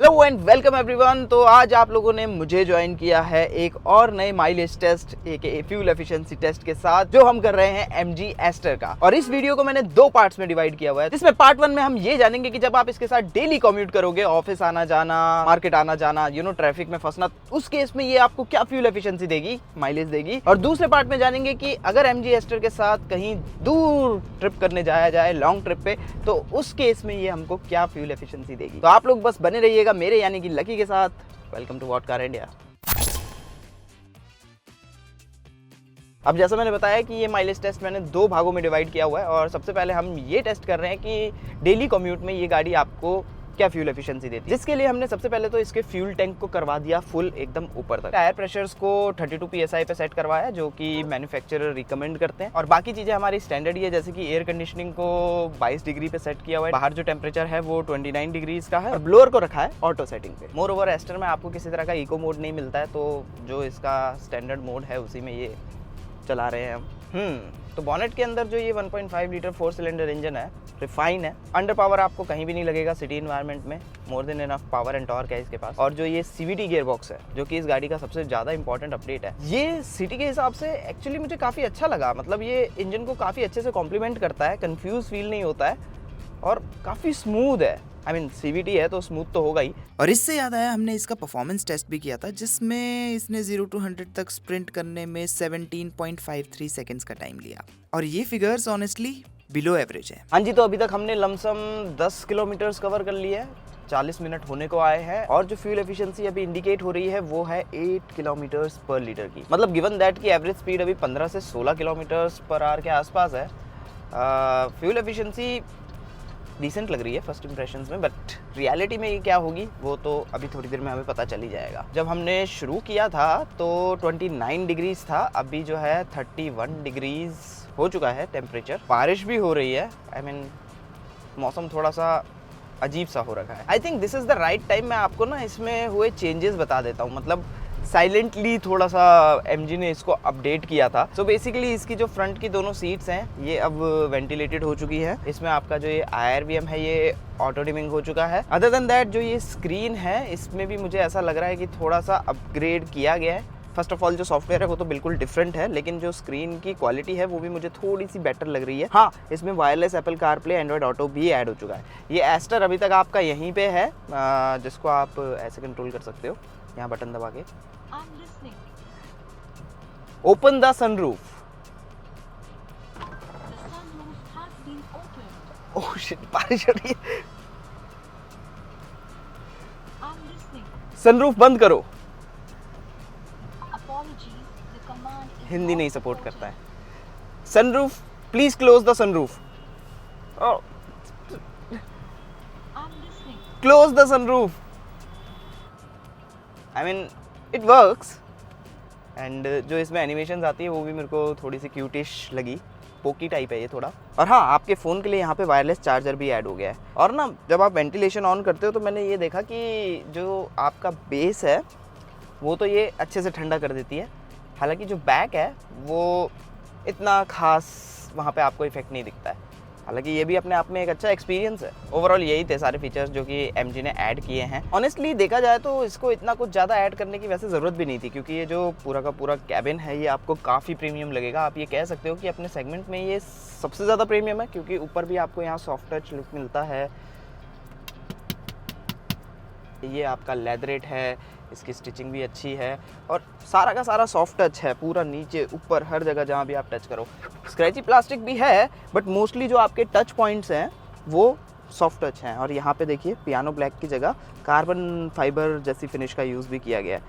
Hello and welcome everyone. तो आज आप लोगों ने मुझे ज्वाइन किया है एक और नए माइलेज टेस्ट एक फ्यूल एफिशिएंसी टेस्ट के साथ, जो हम कर रहे हैं MG एस्टर का। और इस वीडियो को मैंने दो पार्ट्स में डिवाइड किया हुआ है, जिसमें पार्ट 1 में हम ये जानेंगे कि जब आप इसके साथ डेली कम्यूट करोगे, ऑफिस आना जाना, मार्केट आना जाना, ट्रैफिक में फंसना, उस केस में ये आपको क्या फ्यूल एफिशिएंसी देगी, माइलेज देगी। और दूसरे पार्ट में जानेंगे कि अगर MG एस्टर के साथ कहीं दूर ट्रिप करने जाया जाए, लॉन्ग ट्रिप पे, तो उस केस में ये हमको क्या फ्यूल एफिशिएंसी देगी। तो आप लोग बस बने रहिएगा मेरे यानी कि लकी के साथ। Welcome to what car India. अब जैसा मैंने बताया कि ये माइलेज टेस्ट मैंने दो भागों में डिवाइड किया हुआ है, और सबसे पहले हम ये टेस्ट कर रहे हैं कि डेली कम्यूट में ये गाड़ी आपको क्या फ्यूल एफिशिएंसी देती है। जिसके लिए हमने सबसे पहले तो इसके फ्यूल टैंक को करवा दिया फुल एकदम ऊपर तक। टायर प्रेशर्स को 32 PSI पे सेट करवाया, जो कि मैन्युफैक्चरर रिकमेंड करते हैं। और बाकी चीजें हमारी स्टैंडर्ड ही है, जैसे कि एयर कंडीशनिंग को 22 डिग्री पे सेट किया हुआ है। बाहर जो टेम्परेचर है वो 29 डिग्रीज का है, और ब्लोअर को रखा है ऑटो सेटिंग पे। मोर ओवर एस्टर में आपको किसी तरह का इको मोड नहीं मिलता है, तो जो इसका स्टैंडर्ड मोड है उसी में ये चला रहे हैं हम। तो बॉनेट के अंदर जो ये 1.5 लीटर 4 सिलेंडर इंजन है, रिफाइन है। अंडर पावर आपको कहीं भी नहीं लगेगा सिटी इन्वायरमेंट में। More than enough power and torque है इसके पास। और जो ये CVT गियर बॉक्स है, जो कि इस गाड़ी का सबसे ज्यादा इंपॉर्टेंट अपडेट है, ये सिटी के हिसाब से एक्चुअली मुझे काफी अच्छा लगा। मतलब ये इंजन को काफी अच्छे से कॉम्प्लीमेंट करता है, कंफ्यूज फील नहीं होता है, और काफी स्मूथ है। CVT है तो स्मूथ तो होगा ही। और इससे याद आया, हमने इसका परफॉर्मेंस टेस्ट भी किया था, जिसमें इसने 0 to 100 तक स्प्रिंट करने में 17.53 सेकंड्स का टाइम लिया। और ये फिगर्स ऑनेस्टली बिलो एवरेज है। हाँ जी, तो अभी तक हमने लमसम 10 किलोमीटर्स कवर कर लिए है, 40 मिनट होने को आए हैं। और जो फ्यूल एफिशिएंसी अभी इंडिकेट हो रही है वो है 8 किलोमीटर्स पर लीटर की। मतलब गिवन दैट की एवरेज स्पीड अभी 15 से 16 किलोमीटर्स पर आवर के आसपास है। फ्यूल एफिशिएंसी डिसेंट लग रही है फर्स्ट इंप्रेशंस में, बट रियलिटी में ये क्या होगी वो तो अभी थोड़ी देर में हमें पता चल ही जाएगा। जब हमने शुरू किया था तो 29 डिग्रीज था, अभी जो है 31 डिग्रीज हो चुका है टेम्परेचर। बारिश भी हो रही है। मौसम थोड़ा सा अजीब सा हो रखा है। I think this is the right time. मैं आपको ना इसमें हुए चेंजेस बता देता हूँ। मतलब साइलेंटली थोड़ा सा MG ने इसको अपडेट किया था। सो बेसिकली इसकी जो फ्रंट की दोनों सीट्स हैं ये अब वेंटिलेटेड हो चुकी है। इसमें आपका जो ये IRVM है ये ऑटो डिमिंग हो चुका है। अदर देन दैट जो ये स्क्रीन है, इसमें भी मुझे ऐसा लग रहा है कि थोड़ा सा अपग्रेड किया गया है। फर्स्ट ऑफ ऑल जो सॉफ्टवेयर है वो तो बिल्कुल डिफरेंट है, लेकिन जो स्क्रीन की क्वालिटी है वो भी मुझे थोड़ी सी बेटर लग रही है। हाँ, इसमें wireless Apple CarPlay, Android auto भी ऐड हो चुका है। ये एस्टर अभी तक आपका यहीं पे है, जिसको आप ऐसे कंट्रोल कर सकते हो, यहाँ बटन दबा के। Open the sunroof. Oh shit, बारिश हो रही है। सनरूफ बंद करो। हिंदी नहीं सपोर्ट करता है। Sunroof, please close the sunroof. Close the sunroof. It works. And जो इसमें एनिमेशंस आती है वो भी मेरे को थोड़ी सी क्यूटिश लगी। पोकी टाइप है ये थोड़ा। और हाँ, आपके फ़ोन के लिए यहाँ पे वायरलेस चार्जर भी ऐड हो गया है। और ना, जब आप वेंटिलेशन ऑन करते हो तो मैंने ये देखा कि जो आपका बेस है वो तो ये अच्छे से ठंडा कर देती है। हालांकि जो बैक है वो इतना खास वहाँ पे आपको इफेक्ट नहीं दिखता है। हालांकि ये भी अपने आप में एक अच्छा एक्सपीरियंस है। ओवरऑल यही थे सारे फीचर्स जो कि MG ने ऐड किए हैं। ऑनेस्टली देखा जाए तो इसको इतना कुछ ज़्यादा ऐड करने की वैसे ज़रूरत भी नहीं थी, क्योंकि ये जो पूरा का पूरा कैबिन है ये आपको काफ़ी प्रीमियम लगेगा। आप ये कह सकते हो कि अपने सेगमेंट में ये सबसे ज़्यादा प्रीमियम है, क्योंकि ऊपर भी आपको यहाँ सॉफ्ट टच लुक मिलता है। ये आपका लेदरेट है, इसकी स्टिचिंग भी अच्छी है, और सारा का सारा सॉफ्ट टच है, पूरा नीचे ऊपर हर जगह जहाँ भी आप टच करो। स्क्रैची प्लास्टिक भी है, बट मोस्टली जो आपके टच पॉइंट्स हैं वो सॉफ्ट टच हैं। और यहाँ पे देखिए पियानो ब्लैक की जगह कार्बन फाइबर जैसी फिनिश का यूज़ भी किया गया है,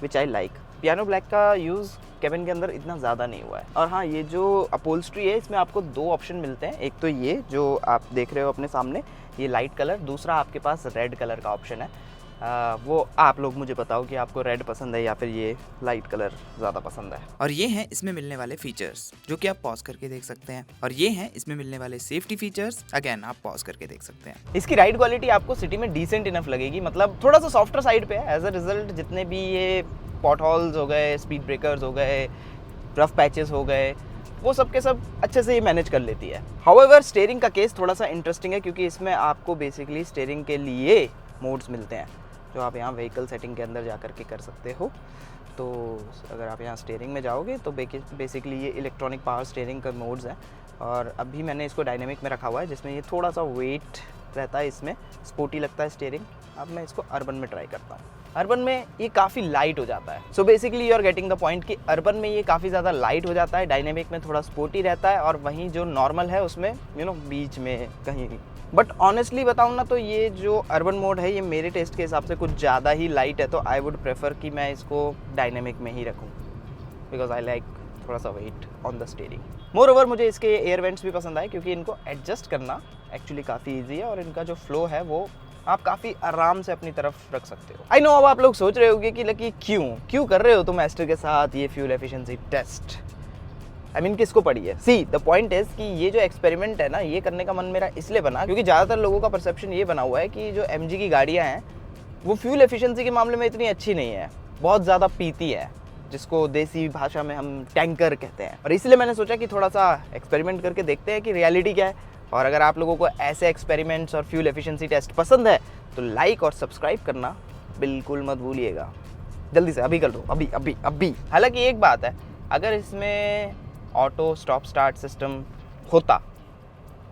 विच आई लाइक। पियानो ब्लैक का यूज़ केबिन के अंदर इतना ज़्यादा नहीं हुआ है। और हाँ, ये जो अपहोल्स्ट्री है इसमें आपको दो ऑप्शन मिलते हैं। एक तो ये जो आप देख रहे हो अपने सामने, ये लाइट कलर, दूसरा आपके पास रेड कलर का ऑप्शन है। वो आप लोग मुझे बताओ कि आपको रेड पसंद है या फिर ये लाइट कलर ज़्यादा पसंद है। और ये हैं इसमें मिलने वाले फीचर्स, जो कि आप पॉज करके देख सकते हैं। और ये हैं इसमें मिलने वाले सेफ्टी फीचर्स, अगेन आप पॉज करके देख सकते हैं। इसकी राइड क्वालिटी आपको सिटी में डिसेंट इनफ लगेगी। मतलब थोड़ा सा सॉफ्टर साइड पे है। एज अ रिजल्ट जितने भी ये पॉट होल्स हो गए, स्पीड ब्रेकर्स हो गए, रफ पैचेस हो गए, वो सब के सब अच्छे से ये मैनेज कर लेती है। हाउएवर स्टीयरिंग का केस थोड़ा सा इंटरेस्टिंग है, क्योंकि इसमें आपको बेसिकली स्टीयरिंग के लिए मोड्स मिलते हैं। जो आप यहाँ व्हीकल सेटिंग के अंदर जा कर के कर सकते हो। तो अगर आप यहाँ स्टीयरिंग में जाओगे तो बेसिकली ये इलेक्ट्रॉनिक पावर स्टीयरिंग का मोड्स हैं, और अभी मैंने इसको डायनेमिक में रखा हुआ है जिसमें ये थोड़ा सा वेट रहता है, इसमें स्पोर्टी लगता है स्टीयरिंग। अब मैं इसको अर्बन में ट्राई करता हूँ। अर्बन में ये काफ़ी लाइट हो जाता है। So basically you are getting the point कि अर्बन में ये काफ़ी ज़्यादा लाइट हो जाता है, डायनेमिक में थोड़ा स्पोर्टी रहता है, और वहीं जो नॉर्मल है उसमें बीच में कहीं। बट ऑनेस्टली बताऊँ ना तो ये जो अर्बन मोड है ये मेरे टेस्ट के हिसाब से कुछ ज़्यादा ही लाइट है, तो आई वुड प्रेफर कि मैं इसको डायनेमिक में ही रखूँ, बिकॉज आई लाइक थोड़ा सा weight on the steering. Moreover मुझे इसके एयर वेंट्स भी पसंद आए, क्योंकि इनको एडजस्ट करना एक्चुअली काफ़ी ईजी है, और इनका जो फ्लो है वो आप काफ़ी आराम से अपनी तरफ रख सकते हो। आई नो अब आप लोग सोच रहे होंगे कि लकी क्यों कर रहे हो तुम एस्टर के साथ ये फ्यूल एफिशिएंसी टेस्ट, किसको पड़ी है। सी द पॉइंट इज कि ये जो एक्सपेरिमेंट है ना, ये करने का मन मेरा इसलिए बना क्योंकि ज़्यादातर लोगों का परसेप्शन ये बना हुआ है कि जो MG की गाड़ियाँ हैं वो फ्यूल एफिशिएंसी के मामले में इतनी अच्छी नहीं है, बहुत ज़्यादा पीती है, जिसको देसी भाषा में हम टैंकर कहते हैं। और इसलिए मैंने सोचा कि थोड़ा सा एक्सपेरिमेंट करके देखते हैं कि रियलिटी क्या है। और अगर आप लोगों को ऐसे एक्सपेरिमेंट्स और फ्यूल एफिशिएंसी टेस्ट पसंद है तो लाइक और सब्सक्राइब करना बिल्कुल मत भूलिएगा। जल्दी से अभी कर दो, अभी। हालांकि एक बात है, अगर इसमें ऑटो स्टॉप स्टार्ट सिस्टम होता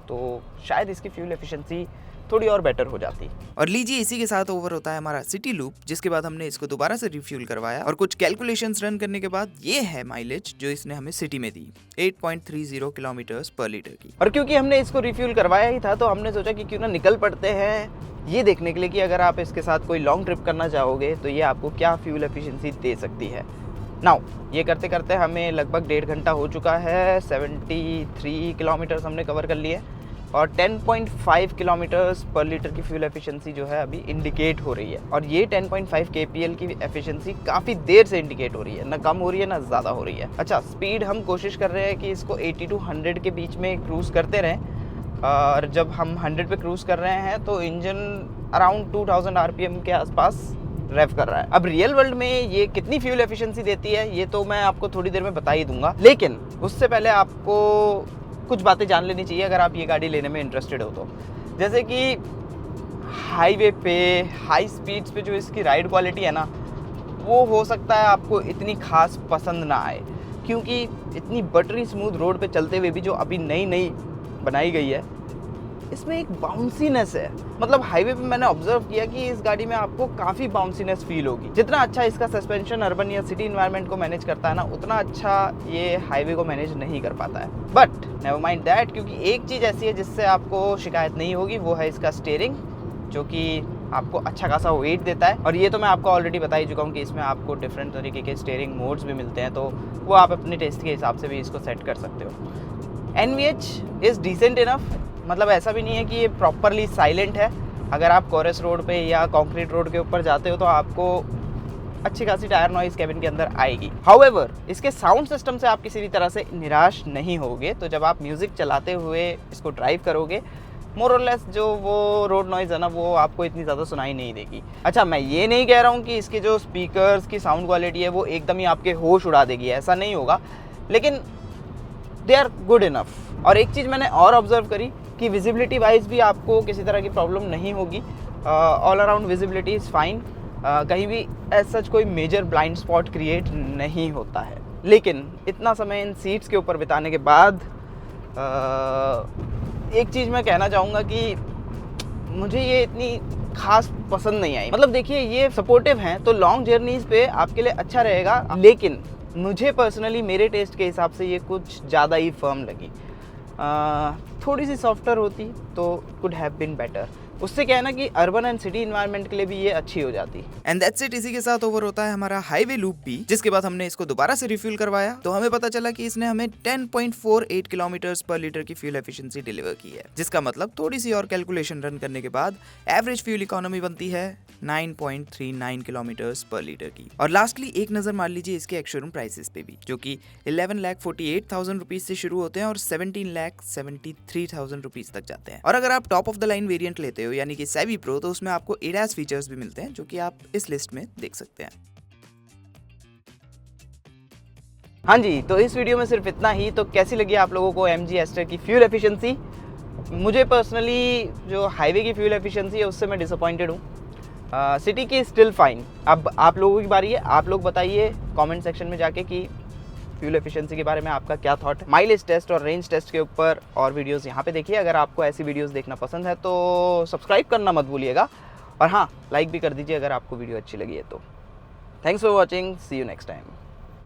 तो शायद इसकी फ्यूल एफिशिएंसी थोड़ी और बेटर हो जाती। और लीजिए इसी के साथ ओवर होता है हमारा सिटी लूप, जिसके बाद हमने इसको दोबारा से रिफ्यूल करवाया और कुछ कैलकुलेशंस रन करने के बाद ये है माइलेज जो इसने हमें सिटी में दी, 8.30 किलोमीटर्स पर लीटर की। और क्योंकि हमने इसको रिफ्यूल करवाया ही था तो हमने सोचा कि क्यों ना निकल पड़ते हैं ये देखने के लिए कि अगर आप इसके साथ कोई लॉन्ग ट्रिप करना चाहोगे तो ये आपको क्या फ्यूल एफिशिएंसी दे सकती है। नाउ ये करते करते हमें लगभग 1.5 घंटा हो चुका है, 73 किलोमीटर्स हमने कवर कर लिए, और 10.5 किलोमीटर्स पर लीटर की फ्यूल एफिशिएंसी जो है अभी इंडिकेट हो रही है। और ये 10.5 kpl की एफिशिएंसी काफ़ी देर से इंडिकेट हो रही है, ना कम हो रही है ना ज़्यादा हो रही है। अच्छा, स्पीड हम कोशिश कर रहे हैं कि इसको 80 to 100 के बीच में क्रूज़ करते रहें, और जब हम 100 पे क्रूज़ कर रहे हैं तो इंजन अराउंड 2000 RPM के आसपास रेव कर रहा है। अब रियल वर्ल्ड में ये कितनी फ्यूल एफिशिएंसी देती है ये तो मैं आपको थोड़ी देर में बता ही दूंगा, लेकिन उससे पहले आपको कुछ बातें जान लेनी चाहिए अगर आप ये गाड़ी लेने में इंटरेस्टेड हो तो। जैसे कि हाईवे पे हाई स्पीड्स पे जो इसकी राइड क्वालिटी है ना, वो हो सकता है आपको इतनी खास पसंद ना आए, क्योंकि इतनी बटरी स्मूथ रोड पे चलते हुए भी जो अभी नई बनाई गई है इसमें एक बाउंसीनेस है। मतलब हाईवे पे मैंने ऑब्जर्व किया कि इस गाड़ी में आपको काफ़ी बाउंसीनेस फील होगी। जितना अच्छा इसका सस्पेंशन अर्बन या सिटी इन्वायरमेंट को मैनेज करता है ना, उतना अच्छा ये हाईवे को मैनेज नहीं कर पाता है। बट नेवर माइंड दैट, क्योंकि एक चीज़ ऐसी है जिससे आपको शिकायत नहीं होगी, वो है इसका स्टीयरिंग, जो कि आपको अच्छा खासा वेट देता है। और ये तो मैं आपको ऑलरेडी बता ही चुका हूँ कि इसमें आपको डिफरेंट तरीके के स्टीयरिंग मोड्स भी मिलते हैं, तो वो आप अपने टेस्ट के हिसाब से भी इसको सेट कर सकते हो। NVH इज़ डिसेंट इनफ, मतलब ऐसा भी नहीं है कि ये प्रॉपरली साइलेंट है। अगर आप कोरस रोड पे या कंक्रीट रोड के ऊपर जाते हो तो आपको अच्छी खासी टायर नॉइज़ कैबिन के अंदर आएगी। हाउएवर इसके साउंड सिस्टम से आप किसी भी तरह से निराश नहीं होगे। तो जब आप म्यूज़िक चलाते हुए इसको ड्राइव करोगे, मोर और लेस जो वो रोड नॉइज़ है ना, वो आपको इतनी ज़्यादा सुनाई नहीं देगी। अच्छा, मैं ये नहीं कह रहा हूँ कि इसके जो स्पीकर्स की साउंड क्वालिटी है वो एकदम ही आपके होश उड़ा देगी, ऐसा नहीं होगा, लेकिन दे आर गुड इनफ। और एक चीज़ मैंने और ऑब्जर्व करी कि विजिबिलिटी वाइज भी आपको किसी तरह की प्रॉब्लम नहीं होगी। All around visibility is fine, कहीं भी एज सच कोई मेजर ब्लाइंड स्पॉट क्रिएट नहीं होता है। लेकिन इतना समय इन सीट्स के ऊपर बिताने के बाद एक चीज़ मैं कहना चाहूँगा कि मुझे ये इतनी खास पसंद नहीं आई। मतलब देखिए, ये सपोर्टिव हैं तो लॉन्ग जर्नीज़ पे आपके लिए अच्छा रहेगा, लेकिन मुझे पर्सनली मेरे टेस्ट के हिसाब से ये कुछ ज़्यादा ही फर्म लगी। थोड़ी सी सॉफ्टर होती तो कुड हैव बीन बेटर। उससे क्या है ना कि अर्बन एंड सिटी इन्वायरमेंट के लिए भी ये अच्छी हो जाती। And that's it. इसी के साथ ओवर होता है हमारा हाईवे लूप भी, जिसके बाद हमने इसको दोबारा से रिफ्यूल करवाया तो हमें पता चला कि इसने हमें 10.48 किलोमीटर्स पर लीटर की फ्यूल एफिशिएंसी डिलीवर की है, जिसका मतलब थोड़ी सी और कैलकुलेशन रन करने के बाद एवरेज फ्यूल इकोनॉमी बनती है 9.39 किलोमीटर्स पर लीटर की। और लास्टली एक नजर मार लीजिए इसके एक्स-शोरूम प्राइसेस पे भी, जो कि 11,48,000 रुपीज से शुरू होते हैं और 17,73,000 रुपीज तक जाते हैं। और अगर आप top of the line variant लेते हो यानी कि सेवी प्रो, तो उसमें आपको ADAS फीचर्स भी मिलते हैं, जो कि आप इस लिस्ट में देख सकते हैं। हाँ जी, तो इस वीडियो में सिर्फ इतना ही। तो कैसी लगी आप लोगों को MG एस्टर की फ्यूल एफिशिएंसी? मुझे पर्सनली जो हाईवे की फ्यूल एफिशिएंसी है उससे मैं डिसअपॉइंटेड हूँ। सिटी की स्टिल फाइन। अब आप लोगों की बारी है, आप लोग बताइए कमेंट सेक्शन में जाके कि फ्यूल एफिशिएंसी के बारे में आपका क्या थॉट है। माइलेज टेस्ट और रेंज टेस्ट के ऊपर और वीडियोस यहाँ पे देखिए। अगर आपको ऐसी वीडियोस देखना पसंद है तो सब्सक्राइब करना मत भूलिएगा, और हाँ, लाइक भी कर दीजिए अगर आपको वीडियो अच्छी लगी है तो। Thanks for watching, see you next time.